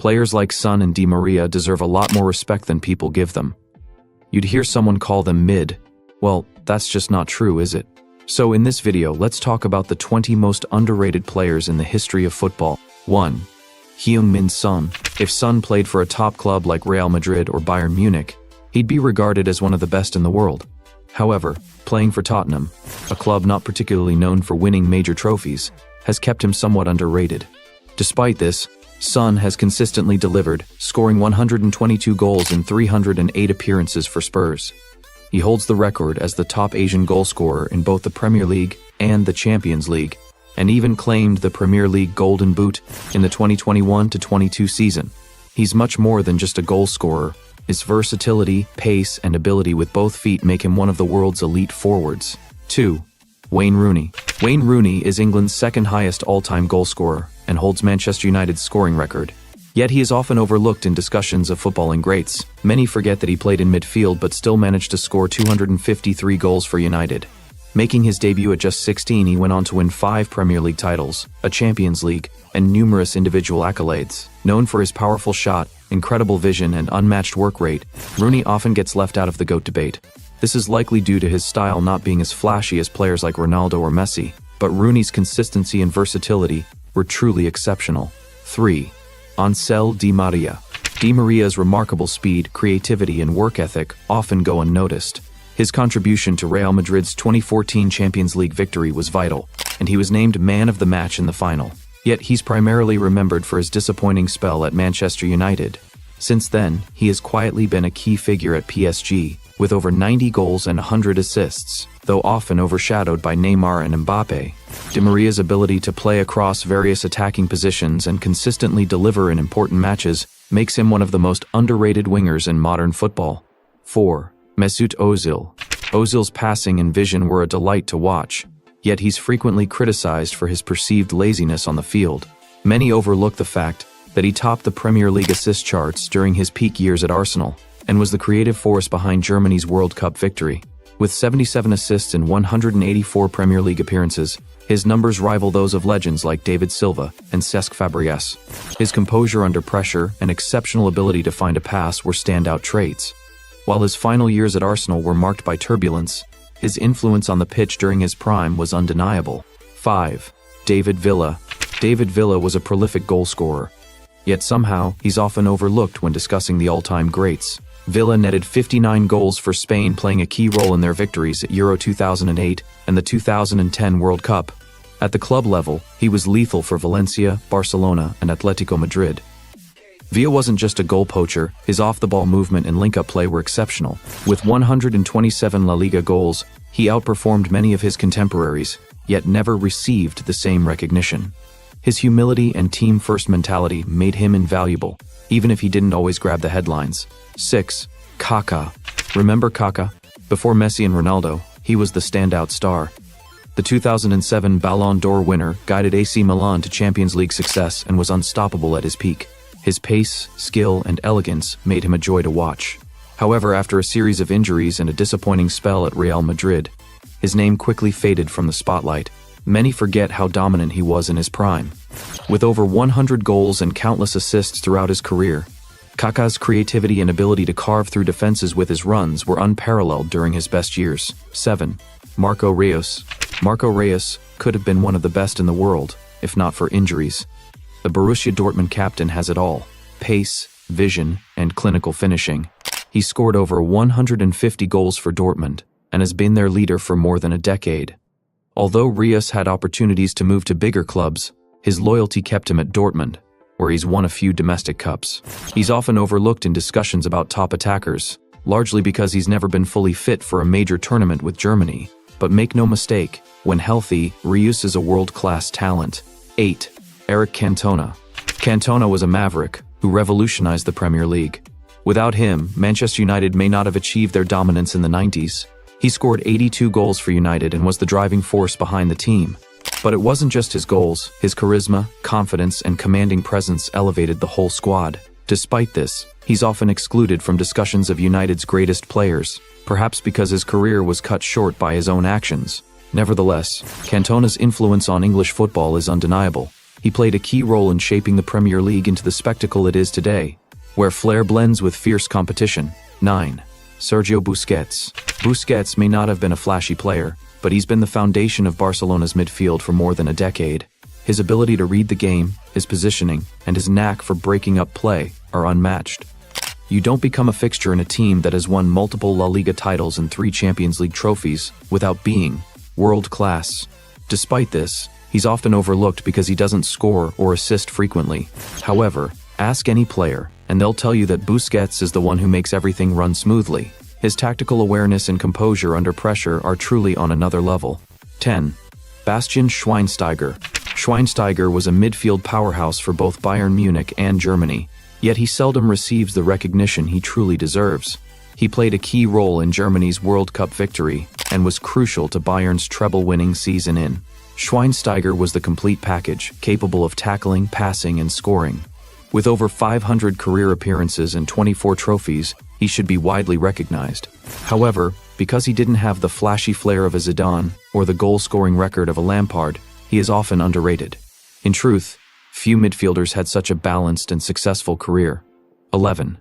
Players like Son and Di Maria deserve a lot more respect than people give them. You'd hear someone call them mid. Well, that's just not true, is it? So in this video, let's talk about the 20 most underrated players in the history of football. 1. Heung-min Son. If Son played for a top club like Real Madrid or Bayern Munich, he'd be regarded as one of the best in the world. However, playing for Tottenham, a club not particularly known for winning major trophies, has kept him somewhat underrated. Despite this, Son has consistently delivered, scoring 122 goals in 308 appearances for Spurs. He holds the record as the top Asian goalscorer in both the Premier League and the Champions League, and even claimed the Premier League Golden Boot in the 2021-22 season. He's much more than just a goal scorer. His versatility, pace, and ability with both feet make him one of the world's elite forwards. 2. Wayne Rooney. Wayne Rooney is England's second highest all-time goalscorer and holds Manchester United's scoring record. Yet he is often overlooked in discussions of footballing greats. Many forget that he played in midfield but still managed to score 253 goals for United. Making his debut at just 16, he went on to win 5 Premier League titles, a Champions League, and numerous individual accolades. Known for his powerful shot, incredible vision, and unmatched work rate, Rooney often gets left out of the GOAT debate. This is likely due to his style not being as flashy as players like Ronaldo or Messi, but Rooney's consistency and versatility were truly exceptional. 3. Ansel Di Maria. Di Maria's remarkable speed, creativity, and work ethic often go unnoticed. His contribution to Real Madrid's 2014 Champions League victory was vital, and he was named Man of the Match in the final. Yet he's primarily remembered for his disappointing spell at Manchester United. Since then, he has quietly been a key figure at PSG, with over 90 goals and 100 assists, though often overshadowed by Neymar and Mbappe. Di Maria's ability to play across various attacking positions and consistently deliver in important matches makes him one of the most underrated wingers in modern football. 4. Mesut Ozil. Ozil's passing and vision were a delight to watch, yet he's frequently criticized for his perceived laziness on the field. Many overlook the fact that he topped the Premier League assist charts during his peak years at Arsenal, and was the creative force behind Germany's World Cup victory. With 77 assists in 184 Premier League appearances, his numbers rival those of legends like David Silva and Cesc Fabregas. His composure under pressure and exceptional ability to find a pass were standout traits. While his final years at Arsenal were marked by turbulence, his influence on the pitch during his prime was undeniable. 5. David Villa. David Villa was a prolific goalscorer, yet somehow he's often overlooked when discussing the all-time greats. Villa netted 59 goals for Spain, playing a key role in their victories at Euro 2008 and the 2010 World Cup. At the club level, he was lethal for Valencia, Barcelona, and Atletico Madrid. Villa wasn't just a goal poacher, his off-the-ball movement and link-up play were exceptional. With 127 La Liga goals, he outperformed many of his contemporaries, yet never received the same recognition. His humility and team-first mentality made him invaluable, even if he didn't always grab the headlines. 6. Kaká. Remember Kaká? Before Messi and Ronaldo, he was the standout star. The 2007 Ballon d'Or winner guided AC Milan to Champions League success and was unstoppable at his peak. His pace, skill, and elegance made him a joy to watch. However, after a series of injuries and a disappointing spell at Real Madrid, his name quickly faded from the spotlight. Many forget how dominant he was in his prime. With over 100 goals and countless assists throughout his career, Kaká's creativity and ability to carve through defenses with his runs were unparalleled during his best years. 7. Marco Reus. Marco Reus could have been one of the best in the world, if not for injuries. The Borussia Dortmund captain has it all: pace, vision, and clinical finishing. He scored over 150 goals for Dortmund, and has been their leader for more than a decade. Although Reus had opportunities to move to bigger clubs, his loyalty kept him at Dortmund, where he's won a few domestic cups. He's often overlooked in discussions about top attackers, largely because he's never been fully fit for a major tournament with Germany. But make no mistake, when healthy, Reus is a world-class talent. 8. Eric Cantona. Cantona was a maverick who revolutionized the Premier League. Without him, Manchester United may not have achieved their dominance in the 90s. He scored 82 goals for United and was the driving force behind the team. But it wasn't just his goals. His charisma, confidence, and commanding presence elevated the whole squad. Despite this, he's often excluded from discussions of United's greatest players, perhaps because his career was cut short by his own actions. Nevertheless, Cantona's influence on English football is undeniable. He played a key role in shaping the Premier League into the spectacle it is today, where flair blends with fierce competition. 9. Sergio Busquets. Busquets may not have been a flashy player, but he's been the foundation of Barcelona's midfield for more than a decade. His ability to read the game, his positioning, and his knack for breaking up play are unmatched. You don't become a fixture in a team that has won multiple La Liga titles and 3 Champions League trophies without being world-class. Despite this, he's often overlooked because he doesn't score or assist frequently. However, ask any player, and they'll tell you that Busquets is the one who makes everything run smoothly. His tactical awareness and composure under pressure are truly on another level. 10. Bastian Schweinsteiger. Schweinsteiger was a midfield powerhouse for both Bayern Munich and Germany, yet he seldom receives the recognition he truly deserves. He played a key role in Germany's World Cup victory and was crucial to Bayern's treble-winning season in. Schweinsteiger was the complete package, capable of tackling, passing, and scoring. With over 500 career appearances and 24 trophies, he should be widely recognized. However, because he didn't have the flashy flair of a Zidane or the goal-scoring record of a Lampard, he is often underrated. In truth, few midfielders had such a balanced and successful career. 11.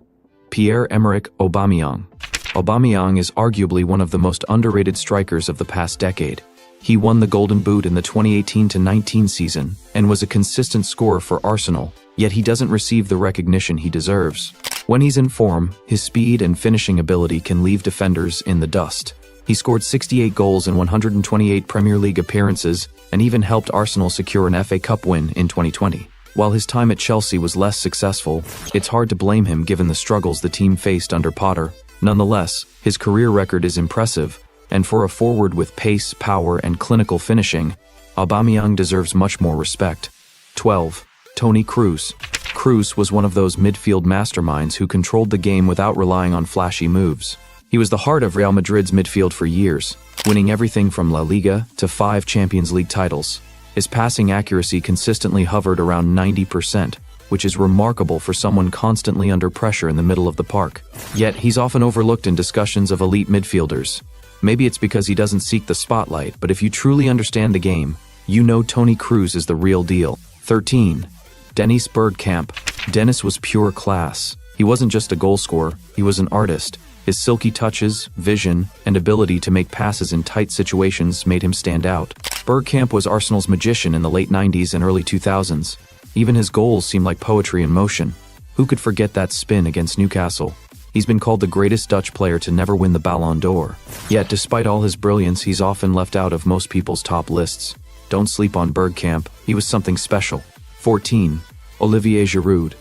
Pierre-Emerick Aubameyang. Aubameyang is arguably one of the most underrated strikers of the past decade. He won the Golden Boot in the 2018-19 season and was a consistent scorer for Arsenal, yet he doesn't receive the recognition he deserves. When he's in form, his speed and finishing ability can leave defenders in the dust. He scored 68 goals in 128 Premier League appearances and even helped Arsenal secure an FA Cup win in 2020. While his time at Chelsea was less successful, it's hard to blame him given the struggles the team faced under Potter. Nonetheless, his career record is impressive, and for a forward with pace, power, and clinical finishing, Aubameyang deserves much more respect. 12. Toni Kroos. Kroos was one of those midfield masterminds who controlled the game without relying on flashy moves. He was the heart of Real Madrid's midfield for years, winning everything from La Liga to 5 Champions League titles. His passing accuracy consistently hovered around 90%, which is remarkable for someone constantly under pressure in the middle of the park. Yet, he's often overlooked in discussions of elite midfielders. Maybe it's because he doesn't seek the spotlight, but if you truly understand the game, you know Toni Kroos is the real deal. 13. Dennis Bergkamp. Dennis was pure class. He wasn't just a goal scorer, he was an artist. His silky touches, vision, and ability to make passes in tight situations made him stand out. Bergkamp was Arsenal's magician in the late 90s and early 2000s. Even his goals seemed like poetry in motion. Who could forget that spin against Newcastle? He's been called the greatest Dutch player to never win the Ballon d'Or. Yet, despite all his brilliance, he's often left out of most people's top lists. Don't sleep on Bergkamp, he was something special. 14. Olivier Giroud.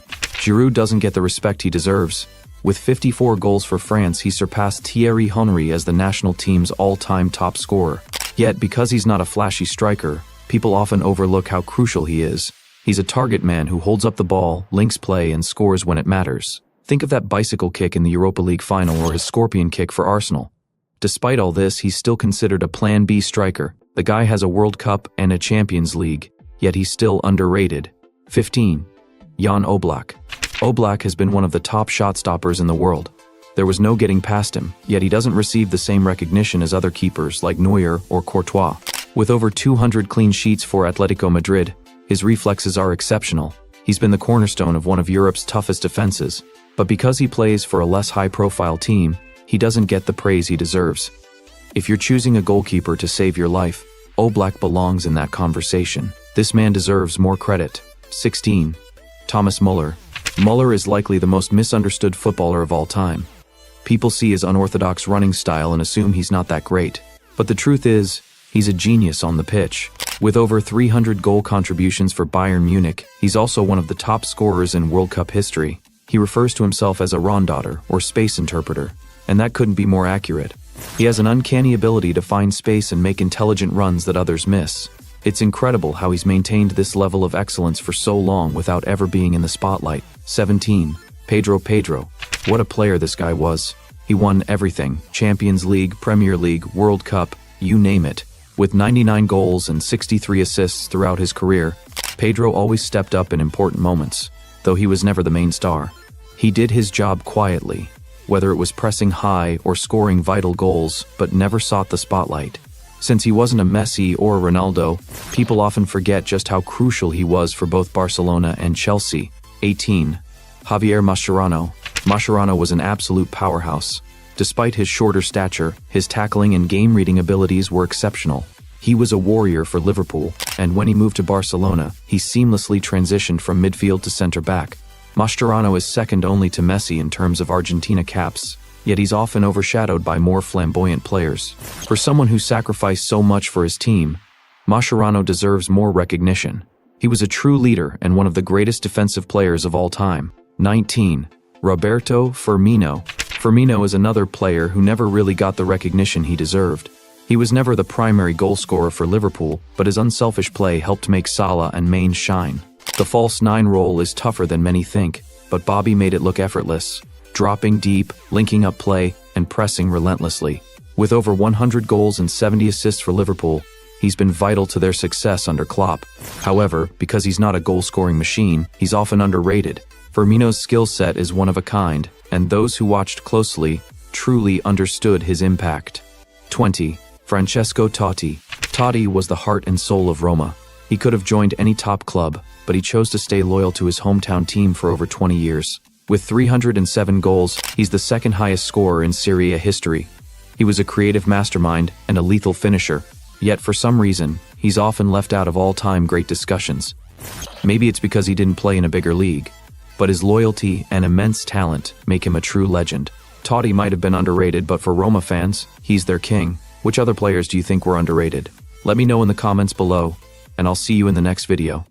Giroud doesn't get the respect he deserves. With 54 goals for France, he surpassed Thierry Henry as the national team's all-time top scorer. Yet, because he's not a flashy striker, people often overlook how crucial he is. He's a target man who holds up the ball, links play, and scores when it matters. Think of that bicycle kick in the Europa League final or his scorpion kick for Arsenal. Despite all this, he's still considered a Plan B striker. The guy has a World Cup and a Champions League, yet he's still underrated. 15. Jan Oblak. Oblak has been one of the top shot stoppers in the world. There was no getting past him, yet he doesn't receive the same recognition as other keepers like Neuer or Courtois. With over 200 clean sheets for Atletico Madrid, his reflexes are exceptional. He's been the cornerstone of one of Europe's toughest defenses. But because he plays for a less high-profile team, he doesn't get the praise he deserves. If you're choosing a goalkeeper to save your life, Oblak belongs in that conversation. This man deserves more credit. 16. Thomas Müller. Müller is likely the most misunderstood footballer of all time. People see his unorthodox running style and assume he's not that great. But the truth is, he's a genius on the pitch. With over 300 goal contributions for Bayern Munich, he's also one of the top scorers in World Cup history. He refers to himself as a rondauter, or space interpreter, and that couldn't be more accurate. He has an uncanny ability to find space and make intelligent runs that others miss. It's incredible how he's maintained this level of excellence for so long without ever being in the spotlight. 17. Pedro. What a player this guy was. He won everything: Champions League, Premier League, World Cup, you name it. With 99 goals and 63 assists throughout his career, Pedro always stepped up in important moments, though he was never the main star. He did his job quietly, whether it was pressing high or scoring vital goals, but never sought the spotlight. Since he wasn't a Messi or a Ronaldo, people often forget just how crucial he was for both Barcelona and Chelsea. 18. Javier Mascherano. Mascherano was an absolute powerhouse. Despite his shorter stature, his tackling and game-reading abilities were exceptional. He was a warrior for Liverpool, and when he moved to Barcelona, he seamlessly transitioned from midfield to center-back. Mascherano is second only to Messi in terms of Argentina caps, yet he's often overshadowed by more flamboyant players. For someone who sacrificed so much for his team, Mascherano deserves more recognition. He was a true leader and one of the greatest defensive players of all time. 19. Roberto Firmino. Firmino is another player who never really got the recognition he deserved. He was never the primary goal scorer for Liverpool, but his unselfish play helped make Salah and Mane shine. The false nine role is tougher than many think, but Bobby made it look effortless, dropping deep, linking up play, and pressing relentlessly. With over 100 goals and 70 assists for Liverpool, he's been vital to their success under Klopp. However, because he's not a goal-scoring machine, he's often underrated. Firmino's skill set is one of a kind, and those who watched closely truly understood his impact. 20. Francesco Totti. Totti was the heart and soul of Roma. He could have joined any top club, but he chose to stay loyal to his hometown team for over 20 years. With 307 goals, he's the second highest scorer in Serie A history. He was a creative mastermind and a lethal finisher, yet for some reason, he's often left out of all-time great discussions. Maybe it's because he didn't play in a bigger league, but his loyalty and immense talent make him a true legend. Totti might have been underrated, but for Roma fans, he's their king. Which other players do you think were underrated? Let me know in the comments below, and I'll see you in the next video.